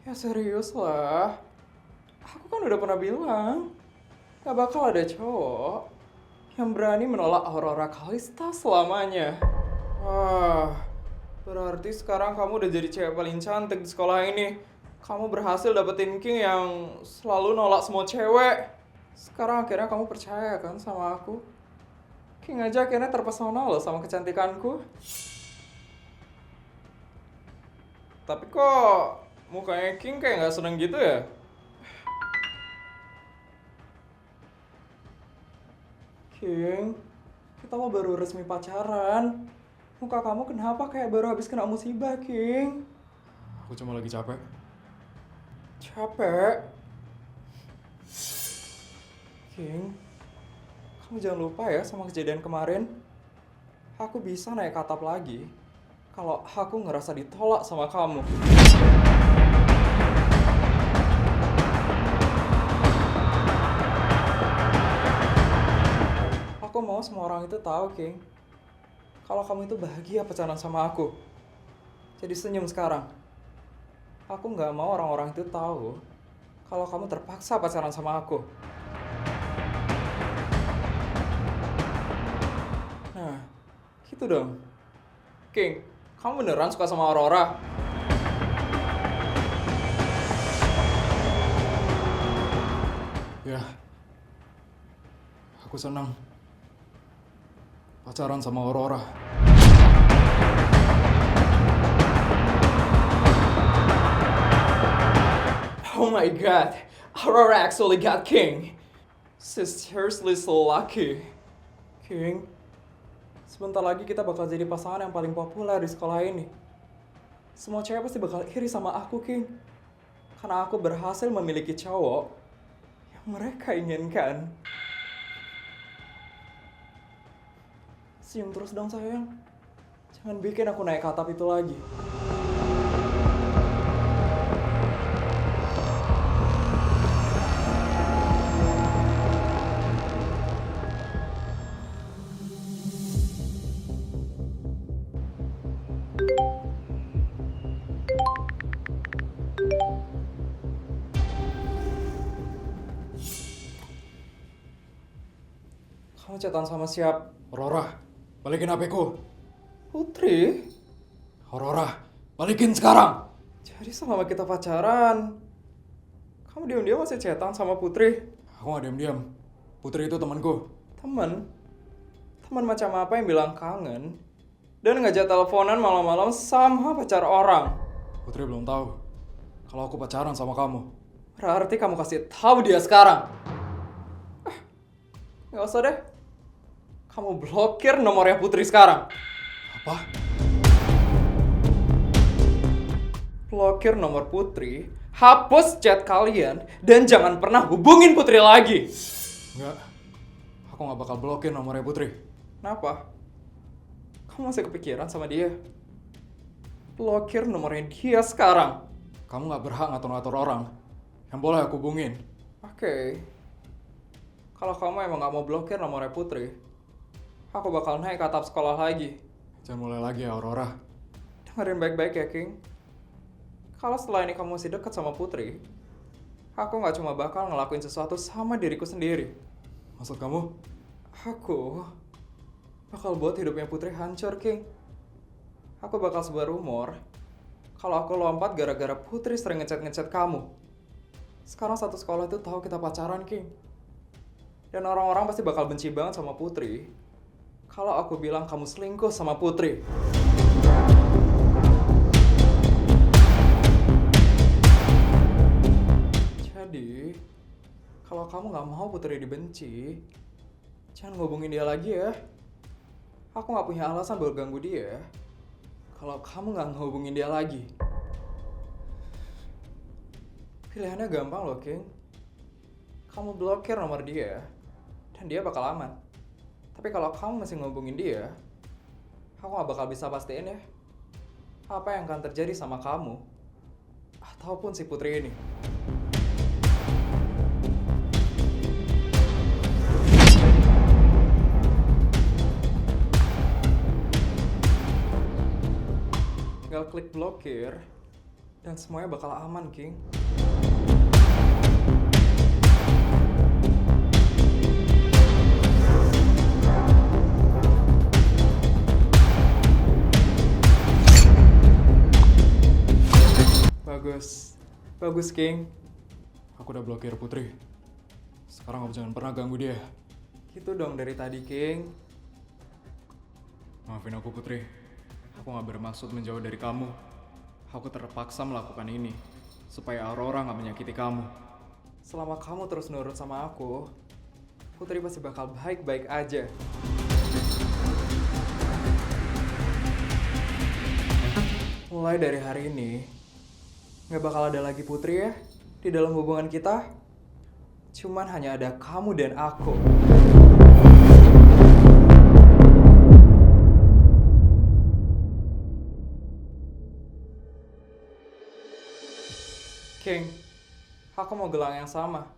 Speaker 1: Ya serius lah. Aku kan udah pernah bilang, gak bakal ada cowok yang berani menolak Aurora Kalista selamanya. Wah, berarti sekarang kamu udah jadi cewek paling cantik di sekolah ini. Kamu berhasil dapetin King yang selalu nolak semua cewek. Sekarang akhirnya kamu percaya kan sama aku? King aja akhirnya terpesona loh sama kecantikanku. Tapi kok mukanya King kayak nggak seneng gitu ya? King, kita mau baru resmi pacaran. Muka kamu kenapa kayak baru habis kena musibah, King?
Speaker 2: Aku cuma lagi capek.
Speaker 1: Capek? King, kamu jangan lupa ya sama kejadian kemarin. Aku bisa naik atap lagi kalau aku ngerasa ditolak sama kamu. Aku mau semua orang itu tahu, King, kalau kamu itu bahagia pacaran sama aku. Jadi senyum sekarang. Aku nggak mau orang-orang itu tahu kalau kamu terpaksa pacaran sama aku. Nah, gitu dong. King, kamu beneran suka sama Aurora?
Speaker 2: Ya, aku senang pacaran sama Aurora.
Speaker 1: Oh my god, Aurora actually got King. She's seriously so lucky. King, sebentar lagi kita bakal jadi pasangan yang paling populer di sekolah ini. Semua cewek pasti bakal iri sama aku, King. Karena aku berhasil memiliki cowok yang mereka inginkan. Senyum terus dong sayang. Jangan bikin aku naik ke atap itu lagi. Kamu chatan sama siapa?
Speaker 2: Aurora, balikin HP-ku.
Speaker 1: Putri?
Speaker 2: Aurora, balikin sekarang.
Speaker 1: Jadi selama kita pacaran, kamu diam-diam masih chatan sama Putri?
Speaker 2: Aku gak diam-diam. Putri itu temanku.
Speaker 1: Temen? Teman macam apa yang bilang kangen? Dan ngajak teleponan malam-malam sama pacar orang?
Speaker 2: Putri belum tahu kalau aku pacaran sama kamu.
Speaker 1: Berarti kamu kasih tahu dia sekarang. Gak usah deh. Kamu blokir nomornya Putri sekarang.
Speaker 2: Apa?
Speaker 1: Blokir nomor Putri, hapus chat kalian, dan jangan pernah hubungin Putri lagi.
Speaker 2: Enggak. Aku gak bakal blokir nomornya Putri.
Speaker 1: Kenapa? Kamu masih kepikiran sama dia? Blokir nomornya dia sekarang.
Speaker 2: Kamu gak berhak ngatur-ngatur orang. Yang boleh aku hubungin.
Speaker 1: Oke. Kalau kamu emang gak mau blokir nomornya Putri, aku bakal naik ke atap sekolah lagi.
Speaker 2: Jangan mulai lagi ya, Aurora.
Speaker 1: Dengerin baik-baik ya, King. Kalau setelah ini kamu masih dekat sama Putri, aku gak cuma bakal ngelakuin sesuatu sama diriku sendiri.
Speaker 2: Maksud kamu?
Speaker 1: Aku bakal buat hidupnya Putri hancur, King. Aku bakal sebar rumor kalau aku lompat gara-gara Putri sering ngechat-ngechat kamu. Sekarang satu sekolah itu tahu kita pacaran, King. Dan orang-orang pasti bakal benci banget sama Putri kalau aku bilang kamu selingkuh sama Putri. Jadi, kalau kamu gak mau Putri dibenci, jangan ngubungin dia lagi ya. Aku gak punya alasan buat ganggu dia kalau kamu gak ngehubungin dia lagi. Pilihannya gampang loh, King. Kamu blokir nomor dia, dan dia bakal aman. Tapi kalau kamu masih ngehubungin dia, aku gak bakal bisa pastiin ya apa yang akan terjadi sama kamu ataupun si Putri ini. Tinggal klik blokir, dan semuanya bakal aman, King. Bagus. Bagus, King.
Speaker 2: Aku udah blokir Putri. Sekarang kamu jangan pernah ganggu dia.
Speaker 1: Gitu dong dari tadi, King.
Speaker 2: Maafin aku Putri. Aku gak bermaksud menjauh dari kamu. Aku terpaksa melakukan ini supaya Aurora gak menyakiti kamu.
Speaker 1: Selama kamu terus nurut sama aku, Putri pasti bakal baik-baik aja. Mulai dari hari ini, nggak bakal ada lagi Putri ya di dalam hubungan kita. Cuman hanya ada kamu dan aku. King, aku mau gelang yang sama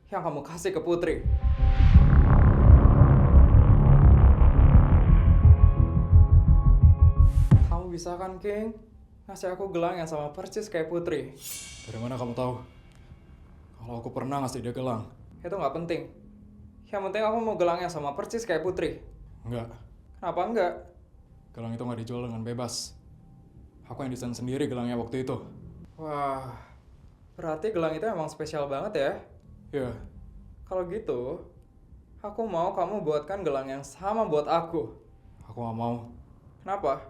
Speaker 1: yang kamu kasih ke Putri. Kamu bisa kan, King? Ngasih aku gelang yang sama persis kayak Putri.
Speaker 2: Dari mana kamu tahu? Kalau aku pernah ngasih dia gelang.
Speaker 1: Itu nggak penting. Yang penting aku mau gelang yang sama persis kayak Putri.
Speaker 2: Enggak,
Speaker 1: Kenapa enggak?
Speaker 2: gelang itu gak dijual dengan bebas. Aku yang desain sendiri gelangnya waktu itu.
Speaker 1: Wah, berarti gelang itu emang spesial banget ya?
Speaker 2: Ya,
Speaker 1: Kalau gitu, aku mau kamu buatkan gelang yang sama buat aku.
Speaker 2: aku gak mau.
Speaker 1: Kenapa?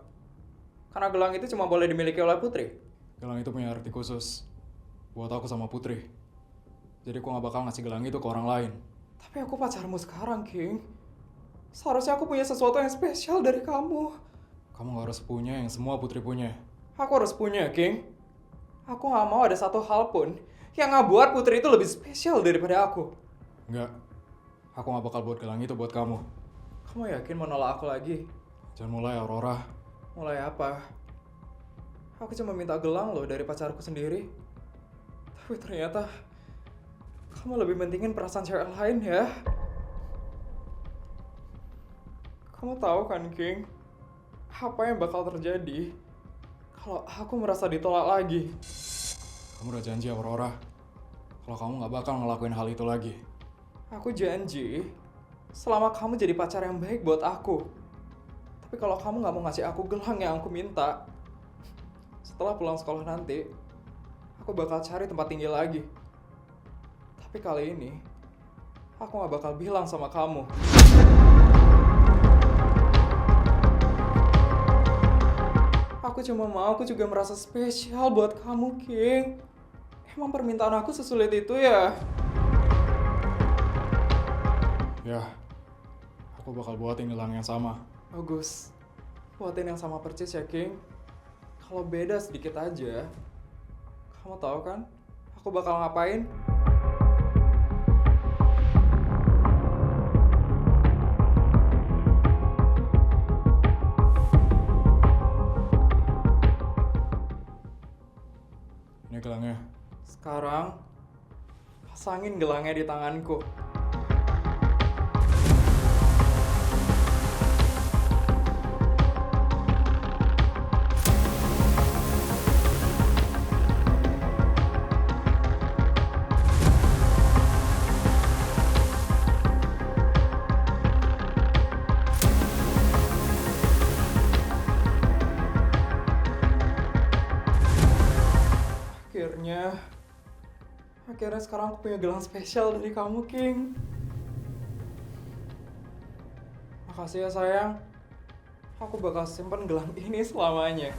Speaker 1: Karena gelang itu cuma boleh dimiliki oleh Putri.
Speaker 2: Gelang itu punya arti khusus buat aku sama Putri. Jadi aku gak bakal ngasih gelang itu ke orang lain.
Speaker 1: Tapi aku pacarmu sekarang, King. Seharusnya aku punya sesuatu yang spesial dari kamu.
Speaker 2: Kamu gak harus punya yang semua Putri punya.
Speaker 1: Aku harus punya, King. Aku gak mau ada satu hal pun yang gak buat Putri itu lebih spesial daripada aku.
Speaker 2: Enggak, aku gak bakal buat gelang itu buat kamu.
Speaker 1: Kamu yakin mau nolak aku lagi?
Speaker 2: Jangan mulai Aurora.
Speaker 1: Mulai apa? Aku cuma minta gelang loh dari pacarku sendiri. Tapi ternyata kamu lebih pentingin perasaan cewek lain ya. Kamu tahu kan, King? Apa yang bakal terjadi kalau aku merasa ditolak lagi?
Speaker 2: Kamu udah janji Aurora kalau kamu gak bakal ngelakuin hal itu lagi.
Speaker 1: Aku janji selama kamu jadi pacar yang baik buat aku. Tapi kalau kamu gak mau ngasih aku gelang yang aku minta, setelah pulang sekolah nanti, aku bakal cari tempat tinggal lagi. Tapi kali ini, aku gak bakal bilang sama kamu. Aku juga merasa spesial buat kamu, King. Emang permintaan aku sesulit itu ya?
Speaker 2: Ya, aku bakal buatin gelang yang sama.
Speaker 1: Bagus. Buatin yang sama persis ya, King. Kalau beda sedikit aja, kamu tahu kan aku bakal ngapain?
Speaker 2: Ini gelangnya.
Speaker 1: Sekarang, pasangin gelangnya di tanganku. Akhirnya sekarang aku punya gelang spesial dari kamu, King. Makasih ya, sayang. Aku bakal simpen gelang ini selamanya.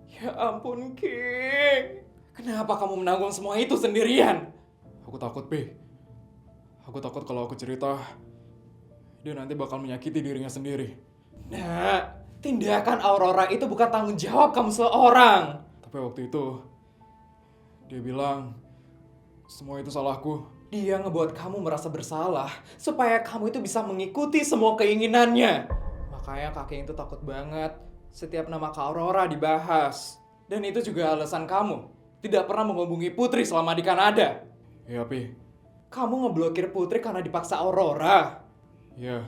Speaker 1: Ya ampun, King. Kenapa kamu menanggung semua itu sendirian?
Speaker 2: Aku takut, Pi. Aku takut kalau aku cerita, dia nanti bakal menyakiti dirinya sendiri.
Speaker 1: Nah, tindakan Aurora itu bukan tanggung jawab kamu seorang.
Speaker 2: Tapi waktu itu, dia bilang, semua itu salahku.
Speaker 1: Dia ngebuat kamu merasa bersalah supaya kamu itu bisa mengikuti semua keinginannya. Makanya kakek itu takut banget setiap nama Kak Aurora dibahas. Dan itu juga alasan kamu tidak pernah menghubungi Putri selama di Kanada.
Speaker 2: Iya, Pi.
Speaker 1: Kamu ngeblokir Putri karena dipaksa Aurora.
Speaker 2: Iya.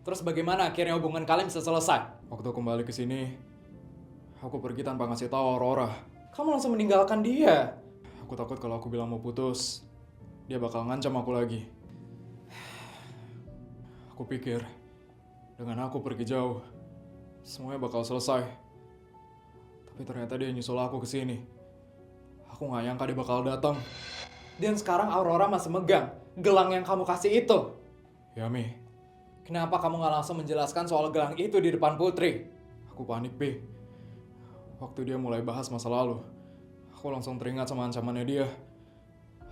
Speaker 1: Terus bagaimana akhirnya hubungan kalian bisa selesai?
Speaker 2: Waktu kembali ke sini, aku pergi tanpa ngasih tahu Aurora.
Speaker 1: Kamu langsung meninggalkan dia.
Speaker 2: Aku takut kalau aku bilang mau putus, dia bakal ngancam aku lagi. Aku pikir, dengan aku pergi jauh, semuanya bakal selesai. Tapi ternyata dia nyusul aku ke sini. Aku nggak nyangka dia bakal datang.
Speaker 1: Dan sekarang Aurora masih megang gelang yang kamu kasih itu.
Speaker 2: Ya, Mi.
Speaker 1: Kenapa kamu nggak langsung menjelaskan soal gelang itu di depan Putri?
Speaker 2: Aku panik, Pi. Waktu dia mulai bahas masa lalu, aku langsung teringat sama ancamannya dia.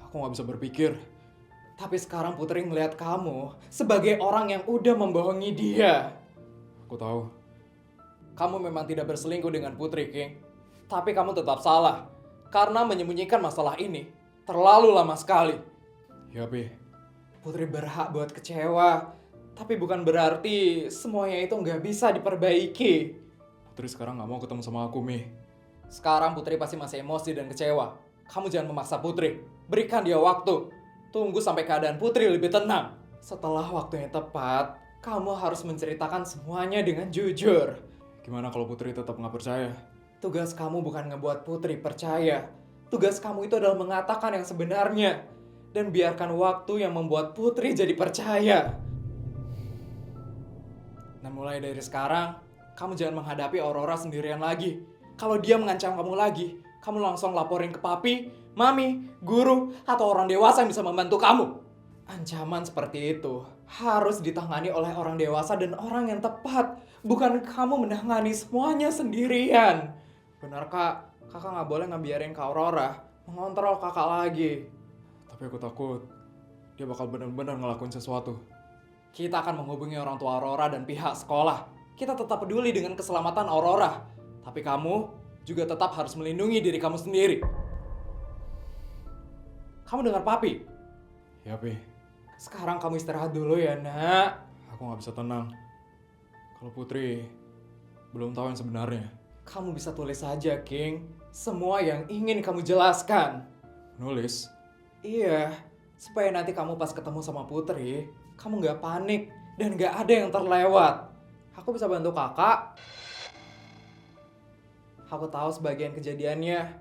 Speaker 2: Aku nggak bisa berpikir.
Speaker 1: Tapi sekarang Putri ngelihat kamu sebagai orang yang udah membohongi dia.
Speaker 2: Aku tahu.
Speaker 1: Kamu memang tidak berselingkuh dengan Putri, King. Tapi kamu tetap salah. Karena menyembunyikan masalah ini terlalu lama sekali.
Speaker 2: Ya, Pi.
Speaker 1: Putri berhak buat kecewa. Tapi bukan berarti semuanya itu nggak bisa diperbaiki.
Speaker 2: Putri sekarang nggak mau ketemu sama aku, Mi.
Speaker 1: Sekarang Putri pasti masih emosi dan kecewa. Kamu jangan memaksa Putri. Berikan dia waktu. Tunggu sampai keadaan Putri lebih tenang. Setelah waktu yang tepat, kamu harus menceritakan semuanya dengan jujur.
Speaker 2: Gimana kalau Putri tetap nggak percaya?
Speaker 1: Tugas kamu bukan ngebuat Putri percaya. Tugas kamu itu adalah mengatakan yang sebenarnya. Dan biarkan waktu yang membuat Putri jadi percaya. Dan mulai dari sekarang, kamu jangan menghadapi Aurora sendirian lagi. Kalau dia mengancam kamu lagi, kamu langsung laporin ke papi, mami, guru, atau orang dewasa yang bisa membantu kamu. Ancaman seperti itu harus ditangani oleh orang dewasa dan orang yang tepat. Bukan kamu menangani semuanya sendirian. Benar, Kak? Kakak nggak boleh ngebiarin Kak Aurora mengontrol kakak lagi.
Speaker 2: Tapi aku takut dia bakal benar-benar ngelakuin sesuatu.
Speaker 1: Kita akan menghubungi orang tua Aurora dan pihak sekolah. Kita tetap peduli dengan keselamatan Aurora. Tapi kamu juga tetap harus melindungi diri kamu sendiri. Kamu dengar papi?
Speaker 2: Ya, Pi.
Speaker 1: Sekarang kamu istirahat dulu ya, nak.
Speaker 2: Aku nggak bisa tenang kalau Putri belum tahu yang sebenarnya.
Speaker 1: Kamu bisa tulis saja, King. Semua yang ingin kamu jelaskan.
Speaker 2: Nulis?
Speaker 1: Iya, supaya nanti kamu pas ketemu sama Putri, kamu nggak panik dan nggak ada yang terlewat. Aku bisa bantu kakak. Aku tahu sebagian kejadiannya.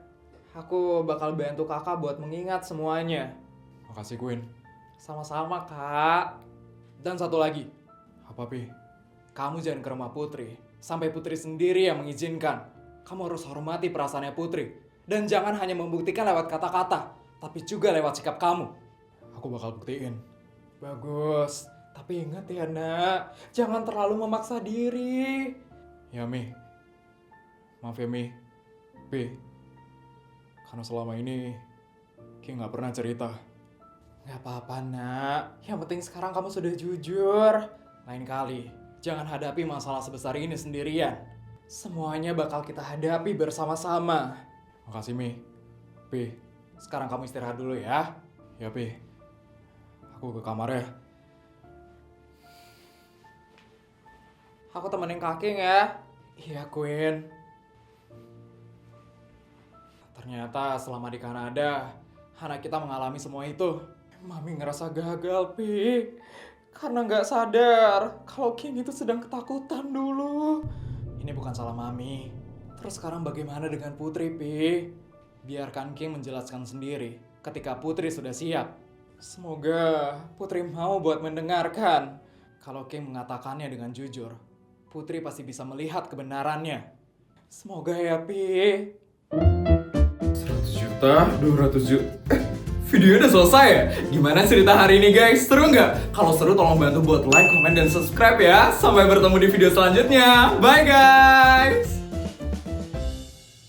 Speaker 1: Aku bakal bantu kakak buat mengingat semuanya.
Speaker 2: Makasih, Queen.
Speaker 1: Sama-sama, Kak. Dan satu lagi,
Speaker 2: Apa, Pi?
Speaker 1: kamu jangan ke rumah Putri sampai Putri sendiri yang mengizinkan. Kamu harus hormati perasaannya Putri. Dan jangan hanya membuktikan lewat kata-kata, tapi juga lewat sikap kamu.
Speaker 2: Aku bakal buktiin.
Speaker 1: Bagus. Tapi ingat ya, nak. Jangan terlalu memaksa diri.
Speaker 2: Ya, Mi. Maaf ya, Mi. Pi. Karena selama ini Ki nggak pernah cerita.
Speaker 1: Gak apa-apa, nak. Yang penting sekarang kamu sudah jujur. Lain kali, jangan hadapi masalah sebesar ini sendirian. Semuanya bakal kita hadapi bersama-sama.
Speaker 2: Makasih, Mi. Pi.
Speaker 1: Sekarang kamu istirahat dulu ya.
Speaker 2: Ya, Pi. Aku ke kamar ya.
Speaker 1: Aku temenin Kak ya. Iya, Queen. Ternyata selama di Kanada, anak kita mengalami semua itu. Mami ngerasa gagal, Pi. Karena nggak sadar kalau King itu sedang ketakutan dulu. Ini bukan salah Mami. Terus sekarang bagaimana dengan Putri, Pi? Biarkan King menjelaskan sendiri ketika Putri sudah siap. Semoga Putri mau buat mendengarkan. Kalau King mengatakannya dengan jujur, Putri pasti bisa melihat kebenarannya. Semoga ya, Pi. 100 juta, 200 juta. Videonya udah selesai ya? Gimana cerita hari ini, guys? Seru nggak? Kalau seru tolong bantu buat like, comment, dan subscribe ya. Sampai bertemu di video selanjutnya. Bye, guys!